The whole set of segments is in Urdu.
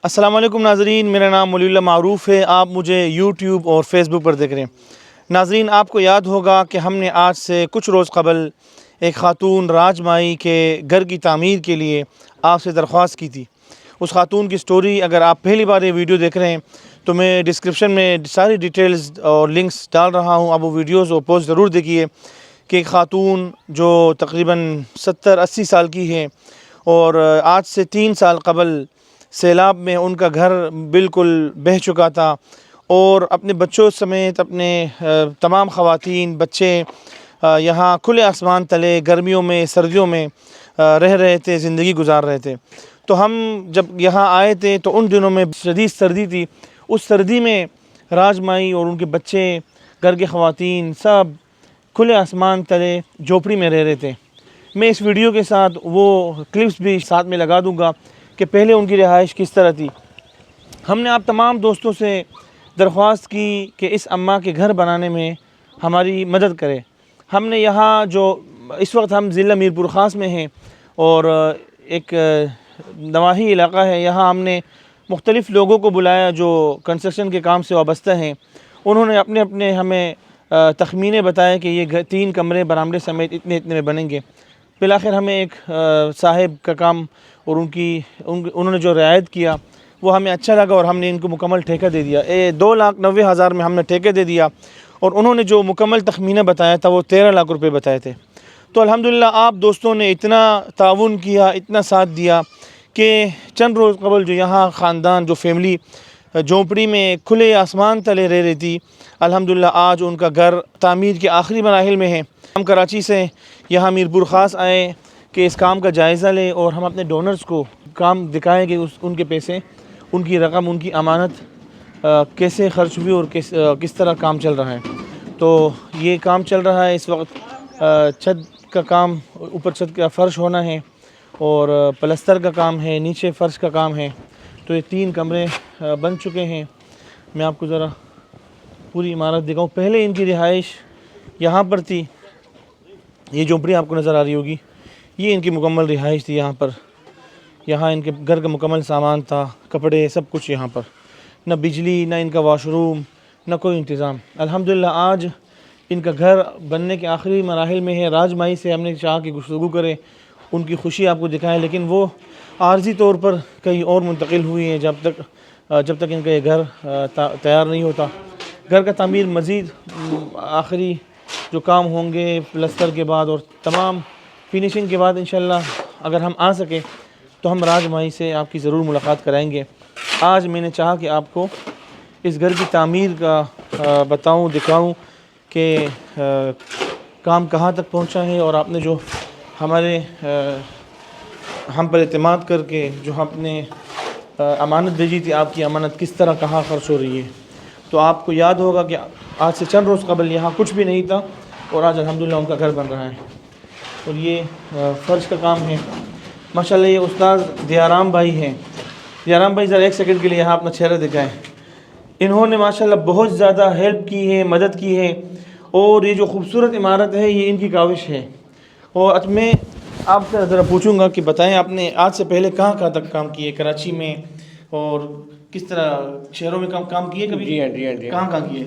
السلام علیکم ناظرین، میرا نام ولی اللہ معروف ہے۔ آپ مجھے یوٹیوب اور فیس بک پر دیکھ رہے ہیں۔ ناظرین، آپ کو یاد ہوگا کہ ہم نے آج سے کچھ روز قبل ایک خاتون راج مائی کے گھر کی تعمیر کے لیے آپ سے درخواست کی تھی۔ اس خاتون کی سٹوری اگر آپ پہلی بار یہ ویڈیو دیکھ رہے ہیں تو میں ڈسکرپشن میں ساری ڈیٹیلز اور لنکس ڈال رہا ہوں، آپ وہ ویڈیوز اور پوسٹ ضرور دیکھیے کہ ایک خاتون جو تقریباً 70-80 سال کی ہے اور آج سے 3 سال قبل سیلاب میں ان کا گھر بالکل بہہ چکا تھا اور اپنے بچوں سمیت اپنے تمام خواتین بچے یہاں کھلے آسمان تلے گرمیوں میں سردیوں میں رہ رہے تھے، زندگی گزار رہے تھے۔ تو ہم جب یہاں آئے تھے تو ان دنوں میں شدید سردی تھی۔ اس سردی میں راج مائی اور ان کے بچے، گھر کے خواتین سب کھلے آسمان تلے جھوپڑی میں رہ رہے تھے۔ میں اس ویڈیو کے ساتھ وہ کلپس بھی ساتھ میں لگا دوں گا کہ پہلے ان کی رہائش کس طرح تھی۔ ہم نے آپ تمام دوستوں سے درخواست کی کہ اس اماں کے گھر بنانے میں ہماری مدد کرے۔ ہم نے یہاں جو اس وقت ہم ضلع میر پور خاص میں ہیں اور ایک نواحی علاقہ ہے، یہاں ہم نے مختلف لوگوں کو بلایا جو کنسٹرکشن کے کام سے وابستہ ہیں۔ انہوں نے اپنے اپنے ہمیں تخمینے بتائے کہ یہ 3 کمرے برآمدے سمیت اتنے میں بنیں گے۔ بالآخر ہمیں ایک صاحب کا کام اور انہوں نے جو رعایت کیا وہ ہمیں اچھا لگا اور ہم نے ان کو مکمل ٹھیکہ دے دیا۔ 2,90,000 میں ہم نے ٹھیکہ دے دیا اور انہوں نے جو مکمل تخمینہ بتایا تھا وہ 13 لاکھ روپے بتائے تھے۔ تو الحمدللہ آپ دوستوں نے اتنا تعاون کیا، اتنا ساتھ دیا کہ چند روز قبل جو یہاں خاندان جو فیملی جھونپڑی میں کھلے آسمان تلے رہ رہی تھی، الحمدللہ آج ان کا گھر تعمیر کے آخری مراحل میں ہے۔ ہم کراچی سے یہاں میر پور خاص آئے کہ اس کام کا جائزہ لیں اور ہم اپنے ڈونرز کو کام دکھائیں کہ ان کے پیسے، ان کی رقم، ان کی امانت کیسے خرچ ہوئی اور کس طرح کام چل رہا ہے۔ تو یہ کام چل رہا ہے اس وقت، چھت کا کام، اوپر چھت کا فرش ہونا ہے اور پلستر کا کام ہے، نیچے فرش کا کام ہے۔ تو یہ 3 کمرے بن چکے ہیں۔ میں آپ کو ذرا پوری عمارت دکھاؤں۔ پہلے ان کی رہائش یہاں پر تھی، یہ جھونپڑی آپ کو نظر آ رہی ہوگی، یہ ان کی مکمل رہائش تھی یہاں پر۔ یہاں ان کے گھر کا مکمل سامان تھا، کپڑے، سب کچھ یہاں پر، نہ بجلی، نہ ان کا واش روم، نہ کوئی انتظام۔ الحمدللہ آج ان کا گھر بننے کے آخری مراحل میں ہے۔ راج مائی سے ہم نے چاہا کہ گفتگو کریں، ان کی خوشی آپ کو دکھائیں، لیکن وہ عارضی طور پر کہیں اور منتقل ہوئی ہیں جب تک ان کا یہ گھر تیار نہیں ہوتا۔ گھر کا تعمیر مزید آخری جو کام ہوں گے پلستر کے بعد اور تمام فنیشنگ کے بعد انشاءاللہ اگر ہم آ سکیں تو ہم راج مائی سے آپ کی ضرور ملاقات کرائیں گے۔ آج میں نے چاہا کہ آپ کو اس گھر کی تعمیر کا بتاؤں، دکھاؤں کہ کام کہاں تک پہنچا ہے اور آپ نے جو ہم پر اعتماد کر کے جو ہم نے امانت بھیجی تھی، آپ کی امانت کس طرح کہاں خرچ ہو رہی ہے۔ تو آپ کو یاد ہوگا کہ آج سے چند روز قبل یہاں کچھ بھی نہیں تھا اور آج الحمدللہ ان کا گھر بن رہا ہے۔ اور یہ فرش کا کام ہے ماشاءاللہ۔ یہ استاد دیارام بھائی ہیں۔ دیارام بھائی ذرا ایک سیکنڈ کے لیے یہاں اپنا چہرہ دکھائیں۔ انہوں نے ماشاءاللہ بہت زیادہ ہیلپ کی ہے، مدد کی ہے اور یہ جو خوبصورت عمارت ہے یہ ان کی کاوش ہے۔ اور میں آپ سے ذرا پوچھوں گا کہ بتائیں آپ نے آج سے پہلے کہاں تک کام کیے، کراچی میں اور کس طرح شہروں میں کام کیے کبھی؟ جی ہاں کہاں کیے؟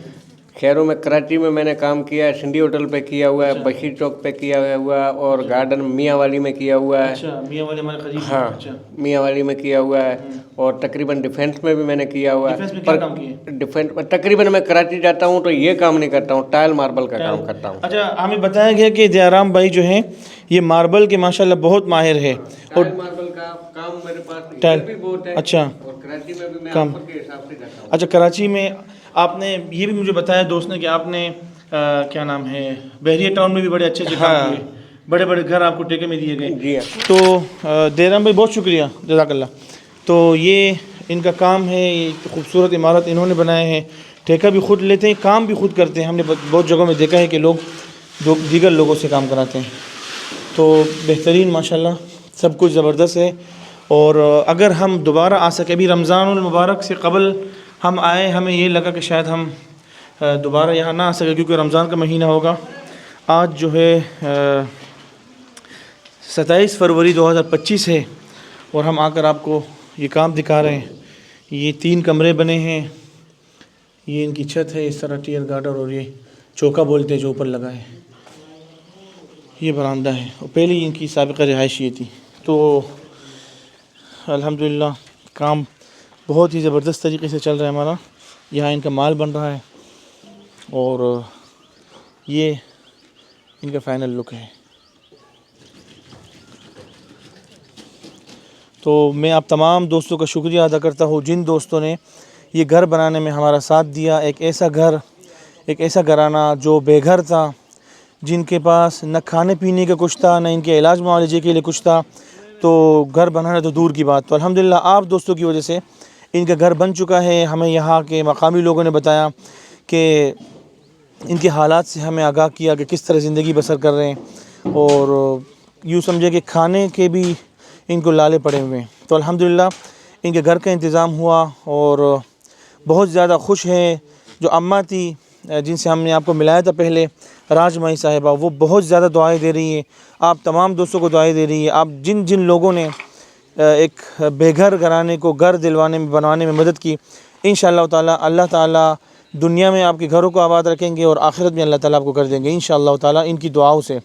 شہروں میں کراچی میں میں نے کام کیا ہے، سندھی ہوٹل پہ کیا ہوا ہے، بشیر چوک پہ کیا ہوا ہے اور گارڈن میاں والی میں کیا ہوا ہے۔ اچھا، میاں والے ہمارے قریب ہیں۔ ہاں، میاں والی میں کیا ہوا ہے اور تقریباً ڈیفینس میں بھی میں نے کیا ہوا ہے۔ ڈیفینس میں کیا کام کیے؟ ڈیفینس میں تقریباً میں کراچی جاتا ہوں تو یہ کام نہیں کرتا ہوں، ٹائل ماربل کا کام کرتا ہوں۔ اچھا، ہمیں بتایا گیا کہ دیارام بھائی جو ہیں یہ ماربل کے ماشاءاللہ بہت ماہر ہے اور ٹائل ماربل کا کام میرے پاس ٹائل بھی بہت ہے۔ اچھا، اور کراچی میں بھی میں کام آفر کے حساب سے جاتا ہوں۔ اچھا، کراچی میں آپ نے یہ بھی مجھے بتایا دوست نے کہ آپ نے کیا نام ہے بحریہ ٹاؤن میں بھی بڑے اچھے کام کیے، بڑے بڑے گھر آپ کو ٹھیکے میں دیے گئے۔ جی ہاں۔ تو دیارام بھائی بہت شکریہ، جزاک اللہ۔ تو یہ ان کا کام ہے، یہ خوبصورت عمارت انہوں نے بنائے ہیں، ٹھیکہ بھی خود لیتے ہیں، کام بھی خود کرتے ہیں۔ ہم نے بہت جگہوں میں دیکھا ہے کہ لوگ دیگر لوگوں سے کام کراتے ہیں۔ تو بہترین ماشاءاللہ، سب کچھ زبردست ہے۔ اور اگر ہم دوبارہ آ سکے، ابھی رمضان المبارک سے قبل ہم آئے، ہمیں یہ لگا کہ شاید ہم دوبارہ یہاں نہ آ سکے کیونکہ رمضان کا مہینہ ہوگا۔ آج جو ہے 27 فروری 2025 ہے اور ہم آ کر آپ کو یہ کام دکھا رہے ہیں۔ یہ 3 کمرے بنے ہیں، یہ ان کی چھت ہے، اس طرح ٹیئر گارڈر، اور یہ چوکا بولتے ہیں جو اوپر لگا ہے، یہ برآمدہ ہے، اور پہلے ان کی سابقہ رہائش یہ تھی۔ تو الحمدللہ کام بہت ہی زبردست طریقے سے چل رہا ہے ہمارا، یہاں ان کا مال بن رہا ہے، اور یہ ان کا فائنل لک ہے۔ تو میں آپ تمام دوستوں کا شکریہ ادا کرتا ہوں جن دوستوں نے یہ گھر بنانے میں ہمارا ساتھ دیا۔ ایک ایسا گھرانہ جو بے گھر تھا، جن کے پاس نہ کھانے پینے کا کچھ تھا، نہ ان کے علاج معالجے کے لیے کچھ تھا، تو گھر بنانا تو دور کی بات۔ تو الحمدللہ آپ دوستوں کی وجہ سے ان کا گھر بن چکا ہے۔ ہمیں یہاں کے مقامی لوگوں نے بتایا کہ ان کے حالات سے ہمیں آگاہ کیا کہ کس طرح زندگی بسر کر رہے ہیں، اور یوں سمجھے کہ کھانے کے بھی ان کو لالے پڑے ہوئے ہیں۔ تو الحمدللہ ان کے گھر کا انتظام ہوا، اور بہت زیادہ خوش ہیں۔ جو اماں تھی جن سے ہم نے آپ کو ملایا تھا پہلے، راج مائی صاحبہ، وہ بہت زیادہ دعائیں دے رہی ہیں، آپ تمام دوستوں کو دعائیں دے رہی ہے۔ آپ جن لوگوں نے ایک بے گھر گھرانے کو گھر دلوانے میں بنوانے میں مدد کی، انشاءاللہ تعالیٰ اللہ تعالیٰ دنیا میں آپ کے گھروں کو آباد رکھیں گے، اور آخرت میں اللہ تعالیٰ آپ کو کر دیں گے انشاءاللہ تعالیٰ ان کی دعاؤں سے۔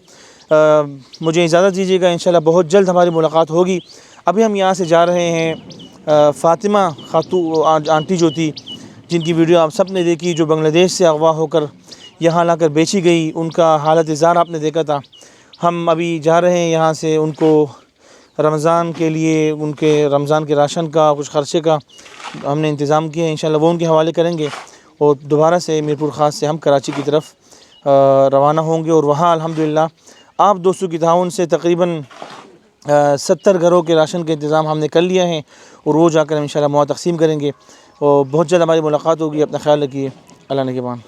مجھے اجازت دیجیے گا، انشاءاللہ بہت جلد ہماری ملاقات ہوگی۔ ابھی ہم یہاں سے جا رہے ہیں، فاطمہ خاتون آنٹی جو تھی، جن کی ویڈیو آپ سب نے دیکھی، جو بنگلہ دیش سے اغوا ہو کر یہاں لا کر بیچی گئی، ان کا حالت زار آپ نے دیکھا تھا۔ ہم ابھی جا رہے ہیں یہاں سے، ان کو رمضان کے لیے، ان کے رمضان کے راشن کا کچھ خرچے کا ہم نے انتظام کیا ہے، انشاءاللہ وہ ان کے حوالے کریں گے، اور دوبارہ سے میرپور خاص سے ہم کراچی کی طرف روانہ ہوں گے، اور وہاں الحمدللہ آپ دوستوں کی تعاون سے تقریباً 70 گھروں کے راشن کا انتظام ہم نے کر لیا ہے، اور وہ جا کر ہم انشاءاللہ مواد تقسیم کریں گے، اور بہت جلد ہماری ملاقات ہوگی۔ اپنا خیال رکھیے، اللہ نگہبان۔